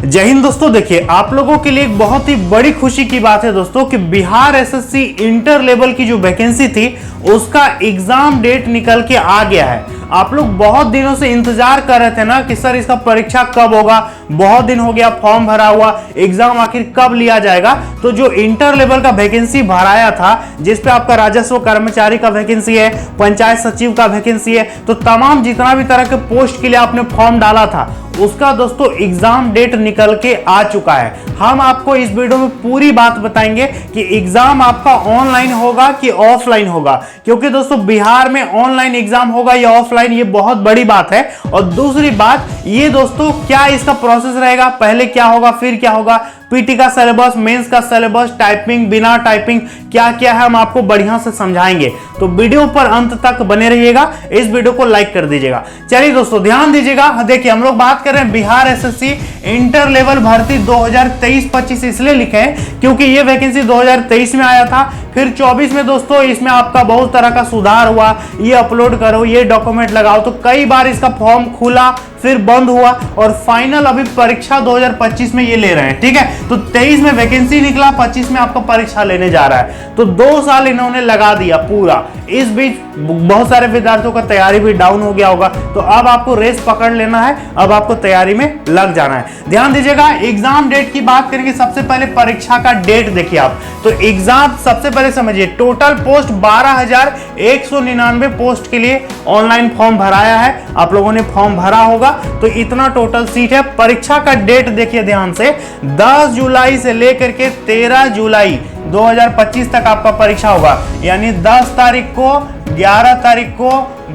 जय हिंद दोस्तों। देखिए आप लोगों के लिए एक बहुत ही बड़ी खुशी की बात है दोस्तों कि बिहार एसएससी इंटर लेवल की जो वैकेंसी थी उसका एग्जाम डेट निकल के आ गया है। आप लोग बहुत दिनों से इंतजार कर रहे थे ना कि सर इसका परीक्षा कब होगा, बहुत दिन हो गया फॉर्म भरा हुआ, एग्जाम आखिर कब लिया जाएगा। तो जो इंटर लेवल का वैकेंसी भराया था जिसपे आपका राजस्व कर्मचारी का वैकेंसी है, पंचायत सचिव का वैकेंसी है, तो तमाम जितना भी तरह के पोस्ट के लिए आपने फॉर्म डाला था उसका दोस्तों एग्जाम डेट निकल के आ चुका है। हम आपको इस वीडियो में पूरी बात बताएंगे कि एग्जाम आपका ऑनलाइन होगा कि ऑफलाइन होगा, क्योंकि दोस्तों बिहार में ऑनलाइन एग्जाम होगा या ऑफलाइन ये बहुत बड़ी बात है। और दूसरी बात ये दोस्तों, क्या इसका प्रोसेस रहेगा, पहले क्या होगा फिर क्या होगा, पीटी का सिलेबस, मेंस का सिलेबस, टाइपिंग, बिना टाइपिंग क्या क्या है, हम आपको बढ़िया से समझाएंगे। तो वीडियो पर अंत तक बने रहिएगा, इस वीडियो को लाइक कर दीजिएगा। चलिए दोस्तों ध्यान दीजिएगा। देखिए हम लोग बात कर रहे हैं बिहार एसएससी इंटर लेवल भर्ती 2023-25 इसलिए लिखे हैं क्योंकि ये वैकेंसी 2023 में आया था, फिर 24 में दोस्तों इसमें आपका बहुत तरह का सुधार हुआ, ये अपलोड करो, ये डॉक्यूमेंट लगाओ, तो कई बार इसका फॉर्म खुला फिर बंद हुआ और फाइनल अभी परीक्षा 2025 में ये ले रहे हैं। ठीक है, तो 23 में वैकेंसी निकला, 25 में आपका परीक्षा लेने जा रहा है, तो 2 साल इन्होंने लगा दिया पूरा। इस बीच बहुत सारे विद्यार्थियों का तैयारी भी डाउन हो गया होगा, तो अब आपको रेस पकड़ लेना है, अब आपको तैयारी में लग जाना है। ध्यान दीजिएगा, एग्जाम डेट की बात करेंगे। सबसे पहले परीक्षा का डेट देखिए आप, तो एग्जाम सबसे पहले समझिए, टोटल पोस्ट 12,199 पोस्ट के लिए ऑनलाइन फॉर्म भराया है। आप लोगों ने फॉर्म भरा होगा, तो इतना टोटल सीट है। परीक्षा का डेट देखिए ध्यान से, 10 जुलाई से लेकर के 13 जुलाई 2025 तक आपका परीक्षा होगा, यानी 10 तारीख को, 11 तारीख को,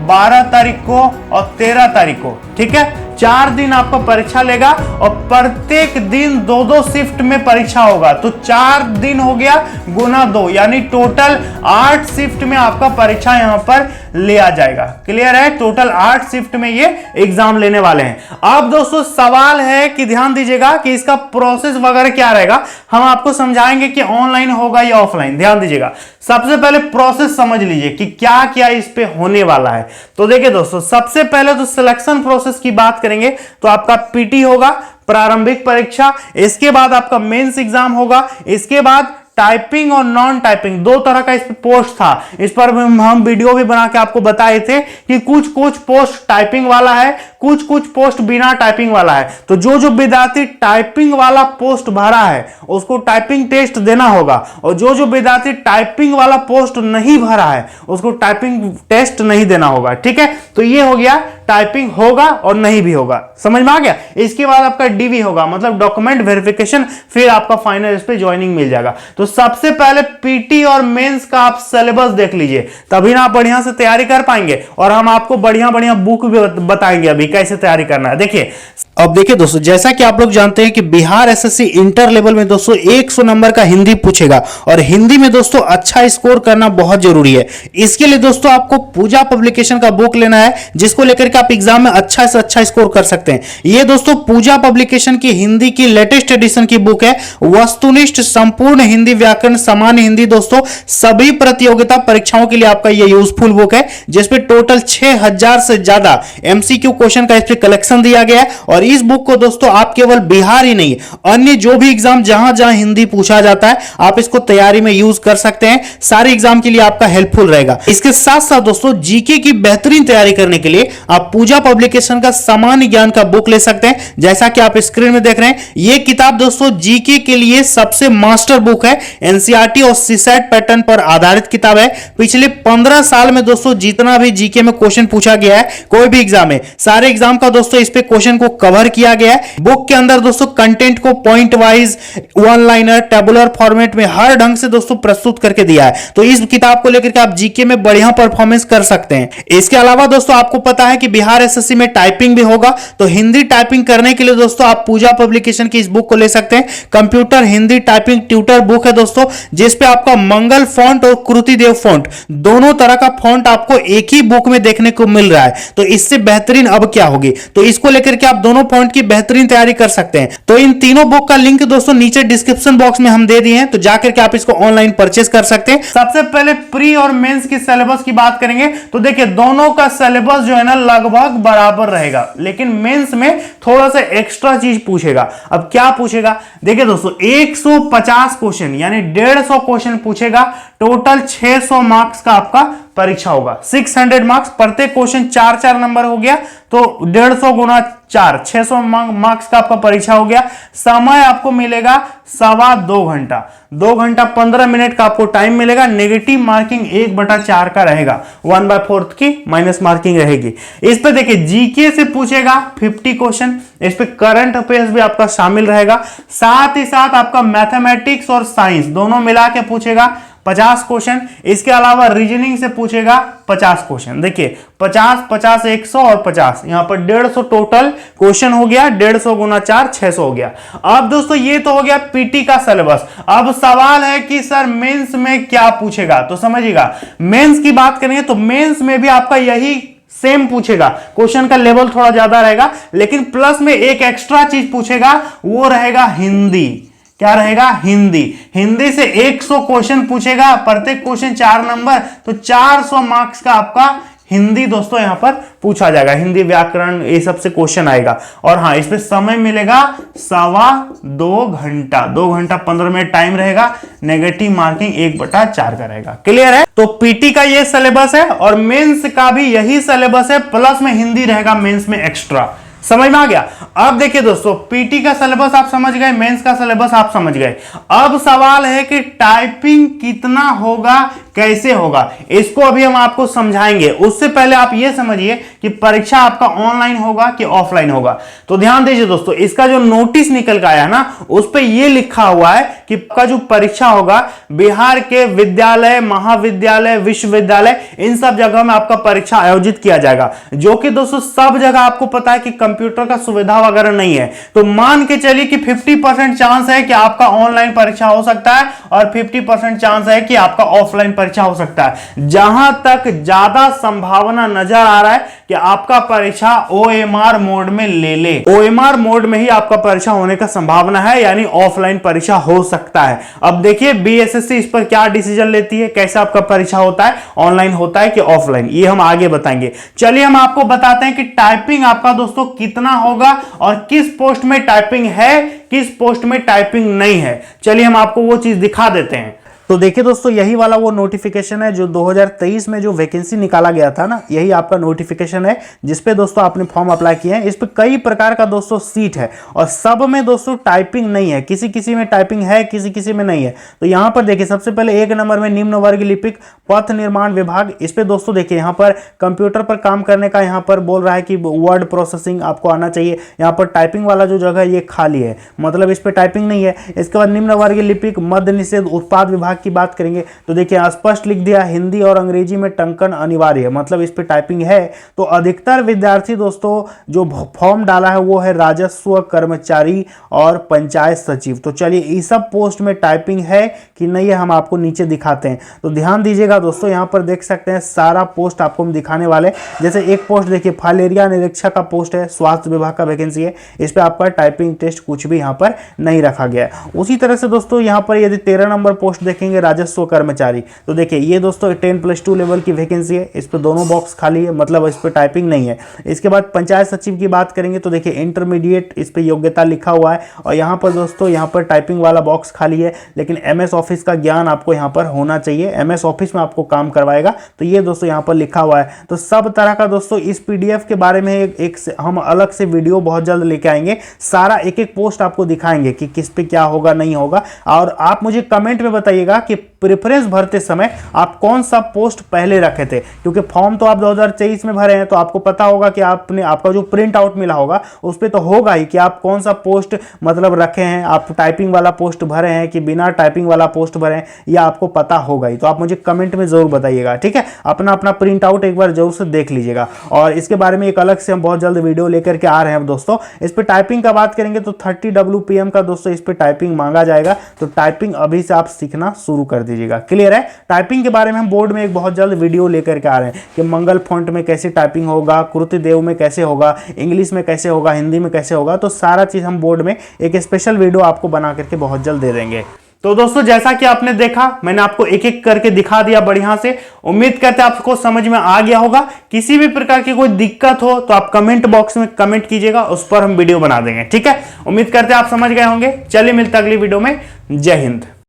12 तारीख को और 13 तारीख को। ठीक है, 4 दिन आपका परीक्षा लेगा और प्रत्येक दिन 2-2 शिफ्ट में परीक्षा होगा, तो 4 दिन हो गया गुना 2, यानी टोटल 8 शिफ्ट में आपका परीक्षा यहां पर लिया जाएगा। क्लियर है, टोटल 8 शिफ्ट में ये एग्जाम लेने वाले हैं। अब दोस्तों सवाल है कि ध्यान दीजिएगा कि इसका प्रोसेस वगैरह क्या रहेगा, हम आपको समझाएंगे कि ऑनलाइन होगा या ऑफलाइन। ध्यान दीजिएगा, सबसे पहले प्रोसेस समझ लीजिए कि क्या क्या इस पे होने वाला है। तो देखिए दोस्तों, सबसे पहले तो सिलेक्शन प्रोसेस की बात करेंगे तो आपका पीटी होगा, प्रारंभिक परीक्षा, इसके बाद आपका मेंस एग्जाम होगा, इसके बाद टाइपिंग और नॉन टाइपिंग 2 तरह का इस पर पोस्ट था। इस पर हम वीडियो भी बना के आपको बताए थे कि कुछ पोस्ट टाइपिंग वाला है, कुछ पोस्ट बिना टाइपिंग वाला है। तो जो विद्यार्थी टाइपिंग वाला पोस्ट भरा है उसको टाइपिंग टेस्ट देना होगा, और जो विद्यार्थी टाइपिंग वाला पोस्ट नहीं भरा है उसको टाइपिंग टेस्ट नहीं देना होगा। ठीक है, तो ये हो गया, टाइपिंग होगा और नहीं भी होगा, समझ में आ गया। इसके बाद आपका डीवी होगा, मतलब डॉक्यूमेंट वेरिफिकेशन, फिर आपका फाइनल इस पे ज्वाइनिंग मिल जाएगा। तो सबसे पहले पीटी और मेंस का आप सिलेबस देख लीजिए, तभी ना आप बढ़िया से तैयारी कर पाएंगे, और हम आपको बढ़िया बुक भी बताएंगे अभी कैसे तैयारी करना है। देखिए अब देखिए दोस्तों, जैसा कि आप लोग जानते हैं कि बिहार एसएससी इंटर लेवल में दोस्तों 100 नंबर का हिंदी पूछेगा, और हिंदी में दोस्तों अच्छा स्कोर करना बहुत जरूरी है। इसके लिए दोस्तों आपको पूजा पब्लिकेशन का बुक लेना है, जिसको लेकर के आप एग्जाम में अच्छा से अच्छा स्कोर कर सकते हैं। ये दोस्तों पूजा पब्लिकेशन की हिंदी की लेटेस्ट एडिशन की बुक है, वस्तुनिष्ठ संपूर्ण हिंदी व्याकरण सामान्य हिंदी। दोस्तों सभी प्रतियोगिता परीक्षाओं के लिए आपका ये यूजफुल बुक है, जिसपे टोटल 6000 से ज्यादा एमसीक्यू क्वेश्चन का इस पे कलेक्शन दिया गया है। और इस बुक को दोस्तों आप केवल बिहार ही नहीं, अन्य जो भी एग्जाम जहां जहां हिंदी पूछा जाता है आप इसको तैयारी में यूज कर सकते हैं। सारे एग्जाम के लिए आपका हेल्पफुल रहेगा। इसके साथ साथ दोस्तों जीके की बेहतरीन तैयारी करने के लिए आप पूजा पब्लिकेशन का सामान्य ज्ञान का बुक ले सकते हैं, जैसा कि आप स्क्रीन में देख रहे हैं। यह किताब दोस्तों जीके के लिए सबसे मास्टर बुक है, एनसीईआरटी और सीसैट पैटर्न पर आधारित किताब है। पिछले 15 साल में दोस्तों जितना भी जीके में क्वेश्चन पूछा गया है कोई भी एग्जाम में, सारे एग्जाम का दोस्तों इस पे क्वेश्चन को कवर किया गया है। बुक के अंदर दोस्तों कंटेंट को point wise, one liner, tabular format में हर ढंग से दोस्तों प्रस्तुत करके दिया है। तो इस किताब को लेकर के आप जीके में बढ़िया परफॉर्मेंस कर सकते हैं। इसके अलावा दोस्तों आपको पता है कि बिहार एसएससी में टाइपिंग भी होगा, तो हिंदी टाइपिंग करने के लिए दोस्तों आप पूजा पब्लिकेशन की इस बुक को ले सकते हैं। Computer Hindi typing tutor book है दोस्तों, जिसपे आपका मंगल फॉन्ट और कृतिदेव फॉन्ट दोनों तरह का फॉन्ट आपको एक ही बुक में देखने को मिल रहा है। तो इससे बेहतरीन अब क्या होगी, तो इसको लेकर के आप दोनों पॉइंट की बेहतरीन तैयारी कर सकते हैं। तो इन तीनों बुक का लिंक दोस्तों नीचे डिस्क्रिप्शन बॉक्स में हम दे दिए हैं, तो जाकर के आप इसको ऑनलाइन परचेस कर सकते हैं। सबसे पहले प्री और मेंस की सिलेबस की बात करेंगे तो देखिए दोनों का सिलेबस जो है ना लगभग बराबर रहेगा, लेकिन मेंस में थोड़ा सा एक्स्ट्रा चीज पूछेगा। अब क्या पूछेगा, देखिए दोस्तों 150 क्वेश्चन यानी 150 क्वेश्चन पूछेगा, टोटल 600 मार्क्स का आपका परीक्षा होगा। 600 मार्क्स, प्रत्येक क्वेश्चन 4-4 नंबर हो गया, तो 150 गुना 4 600 मार्क्स का आपका परीक्षा हो गया। समय आपको मिलेगा 2.25 घंटा, 2 घंटा 15 मिनट का आपको टाइम मिलेगा। नेगेटिव मार्किंग 1/4 का रहेगा, 1/4 की माइनस मार्किंग रहेगी। इस पे देखिए जीके से पूछेगा 50 क्वेश्चन, इस पे करंट अफेयर्स भी आपका शामिल रहेगा, साथ ही साथ आपका मैथमेटिक्स और साइंस दोनों मिला के पूछेगा 50 क्वेश्चन। इसके अलावा रीजनिंग से पूछेगा 50 क्वेश्चन। देखिए 50 50 100 और 50, यहां पर 150 टोटल क्वेश्चन हो गया। 150 गुना 4 600 हो गया। अब दोस्तों ये तो हो गया पीटी का सिलेबस। अब सवाल है कि सर मेंस में क्या पूछेगा, तो समझिएगा मेंस की बात करेंगे तो मेंस में भी आपका यही सेम पूछेगा। क्वेश्चन का लेवल थोड़ा ज्यादा रहेगा, लेकिन प्लस में एक एक्स्ट्रा चीज पूछेगा, वो रहेगा हिंदी। क्या रहेगा, हिंदी। हिंदी से 100 क्वेश्चन पूछेगा, प्रत्येक क्वेश्चन 4 नंबर, तो 400 मार्क्स का आपका हिंदी दोस्तों यहां पर पूछा जाएगा। हिंदी व्याकरण ये सब से क्वेश्चन आएगा। और हाँ, इस पे समय मिलेगा 2.25 घंटा, 2 घंटा 15 मिनट टाइम रहेगा। नेगेटिव मार्किंग 1/4 का रहेगा। क्लियर है? तो पीटी का ये सिलेबस है और मेंस का भी यही सिलेबस है, प्लस में हिंदी रहेगा मेंस में एक्स्ट्रा। समझ में आ गया? अब देखिए दोस्तों पीटी का सिलेबस आप समझ गए, मेंस का सिलेबस आप समझ गए। अब सवाल है कि टाइपिंग कितना होगा, कैसे होगा, इसको अभी हम आपको समझाएंगे। उससे पहले आप ये समझिए कि परीक्षा आपका ऑनलाइन होगा कि ऑफलाइन होगा। तो ध्यान दीजिए दोस्तों, इसका जो नोटिस निकल के आया ना, उस पे ये लिखा हुआ है कि आपका जो परीक्षा होगा बिहार के विद्यालय, महाविद्यालय, विश्वविद्यालय, इन सब जगह में आपका परीक्षा आयोजित किया जाएगा। जो कि दोस्तों सब जगह आपको पता है कि कंप्यूटर का सुविधा वगैरह नहीं है। तो मान के चलिए कि 50% चांस है कि आपका ऑनलाइन परीक्षा हो सकता है और 50% चांस है कि आपका ऑफलाइन परीक्षा हो सकता है। जहां तक ज्यादा संभावना नजर आ रहा है कि आपका परीक्षा ओएमआर मोड में ले ले, ओएमआर मोड में ही आपका परीक्षा होने का संभावना है, यानी ऑफलाइन परीक्षा हो सकता है। अब देखिए बीएसएससी इस पर क्या डिसीजन लेती है, कैसे आपका परीक्षा होता है, ऑनलाइन होता है कि ऑफलाइन, ये हम आगे बताएंगे। चलिए हम आपको बताते हैं कि टाइपिंग आपका दोस्तों कितना होगा और किस पोस्ट में टाइपिंग है, किस पोस्ट में टाइपिंग नहीं है। चलिए हम आपको वो चीज दिखा देते हैं। तो देखिए दोस्तों यही वाला वो नोटिफिकेशन है जो 2023 में जो वैकेंसी निकाला गया था ना, यही आपका नोटिफिकेशन है जिसपे दोस्तों आपने फॉर्म अप्लाई किए हैं। इस पे कई प्रकार का दोस्तों सीट है और सब में दोस्तों टाइपिंग नहीं है, किसी किसी में टाइपिंग है, किसी किसी में नहीं है। तो यहाँ पर देखिए सबसे पहले 1 नंबर में निम्न वर्ग लिपिक पथ निर्माण विभाग, इस पे दोस्तों देखिए यहाँ पर कंप्यूटर पर काम करने का यहाँ पर बोल रहा है कि वर्ड प्रोसेसिंग आपको आना चाहिए। यहाँ पर टाइपिंग वाला जो जगह ये खाली है, मतलब इस पे टाइपिंग नहीं है। इसके बाद निम्न वर्ग लिपिक मद्य निषेध उत्पाद विभाग की बात करेंगे तो देखिए स्पष्ट लिख दिया हिंदी और अंग्रेजी में टंकन अनिवार्य है, मतलब इस पे टाइपिंग है। तो अधिकतर विद्यार्थी दोस्तों जो फॉर्म डाला है वो है राजस्व कर्मचारी और पंचायत सचिव। तो चलिए इस सब पोस्ट में टाइपिंग है कि नहीं है हम आपको नीचे दिखाते हैं। तो ध्यान दीजिएगा दोस्तों, यहाँ पर देख सकते हैं सारा पोस्ट आपको हम दिखाने वाले। जैसे एक पोस्ट देखिए फाइलेरिया निरीक्षक का पोस्ट है, स्वास्थ्य विभाग का वैकेंसी है, इस पे आपका टाइपिंग टेस्ट कुछ भी यहाँ पर नहीं रखा गया है। उसी तरह से दोस्तों यहाँ पर यदि 13 नंबर पोस्ट देखेंगे राजस्व कर्मचारी, तो देखिए ये दोस्तों 10+2 लेवल की वैकेंसी है, इस पे दोनों बॉक्स खाली है, मतलब इस पे टाइपिंग नहीं है। इसके बाद पंचायत सचिव की बात करेंगे तो देखिए इंटरमीडिएट इस पे योग्यता लिखा हुआ है और यहाँ पर दोस्तों यहाँ पर टाइपिंग वाला बॉक्स खाली है, लेकिन एमएस ऑफिस का ज्ञान आपको यहाँ पर होना चाहिए, एमएस ऑफिस में आपको काम करवाएगा, तो ये दोस्तों यहाँ पर लिखा हुआ है। तो सब तरह का दोस्तों इस पीडीएफ के बारे में एक हम अलग से वीडियो बहुत जल्द लेके आएंगे, सारा एक एक पोस्ट आपको दिखाएंगे कि किस पे क्या होगा नहीं होगा। और आप मुझे कमेंट में बताइएगा कि प्रेफरेंस भरते समय आप कौन सा पोस्ट पहले रखे थे, क्योंकि फॉर्म तो आप 2023 में भरे हैं तो आपको पता होगा कि आपने आपका जो प्रिंट आउट मिला होगा उस पर तो होगा ही कि आप कौन सा पोस्ट मतलब रखे हैं, आप टाइपिंग वाला पोस्ट भरे हैं कि बिना टाइपिंग वाला पोस्ट भरे हैं, यह आपको पता होगा ही। तो आप मुझे कमेंट में जरूर बताइएगा, ठीक है। अपना अपना प्रिंट आउट एक बार जरूर से देख लीजिएगा और इसके बारे में एक अलग से हम बहुत जल्द वीडियो लेकर के आ रहे हैं दोस्तों। इस पर टाइपिंग का बात करेंगे तो 30 WPM का दोस्तों इस पर टाइपिंग मांगा जाएगा, तो टाइपिंग अभी से आप सीखना शुरू कर दीजिएगा। क्लियर है? टाइपिंग के बारे में हम बोर्ड में एक बहुत जल्द वीडियो लेकर के आ रहे हैं कि मंगल फॉन्ट में कैसे टाइपिंग होगा, कृतिदेव में कैसे होगा, इंग्लिश में कैसे होगा, हिंदी में कैसे होगा, तो सारा चीज हम बोर्ड में एक स्पेशल वीडियो आपको बना करके बहुत जल्द दे देंगे। तो दोस्तों जैसा कि आपने देखा, मैंने आपको एक एक करके दिखा दिया बढ़िया से। उम्मीद करते हैं आपको समझ में आ गया होगा। किसी भी प्रकार की कोई दिक्कत हो तो आप कमेंट बॉक्स में कमेंट कीजिएगा, उस पर हम वीडियो बना देंगे। ठीक है, उम्मीद करते हैं आप समझ गए होंगे। चलिए मिलते हैं अगली वीडियो में। जय हिंद।